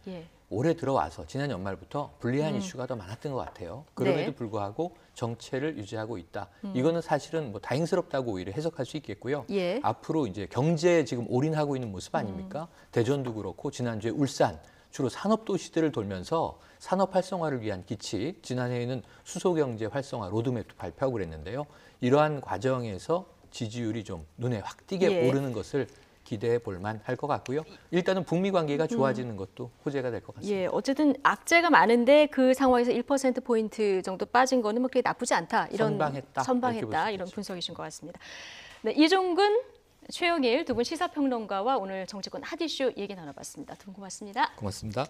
S3: 올해 들어와서 지난 연말부터 불리한 이슈가 더 많았던 것 같아요. 그럼에도 불구하고 정체를 유지하고 있다. 이거는 사실은 뭐 다행스럽다고 오히려 해석할 수 있겠고요. 앞으로 이제 경제에 지금 올인하고 있는 모습 아닙니까? 대전도 그렇고 지난주에 울산, 주로 산업도시들을 돌면서 산업 활성화를 위한 기치, 지난해에는 수소경제 활성화 로드맵도 발표하고 그랬는데요. 이러한 과정에서 지지율이 좀 눈에 확 띄게 오르는 것을 기대해 볼 만할 것 같고요. 일단은 북미 관계가 좋아지는 것도 호재가 될 것 같습니다.
S1: 어쨌든 악재가 많은데 그 상황에서 1%포인트 정도 빠진 거는 뭐 그렇게 나쁘지 않다. 이런 선방했다. 이런 분석이신 것 같습니다. 네, 이종근, 최영일 두 분 시사평론가와 오늘 정치권 핫이슈 얘기 나눠봤습니다. 두 분 고맙습니다.
S3: 고맙습니다.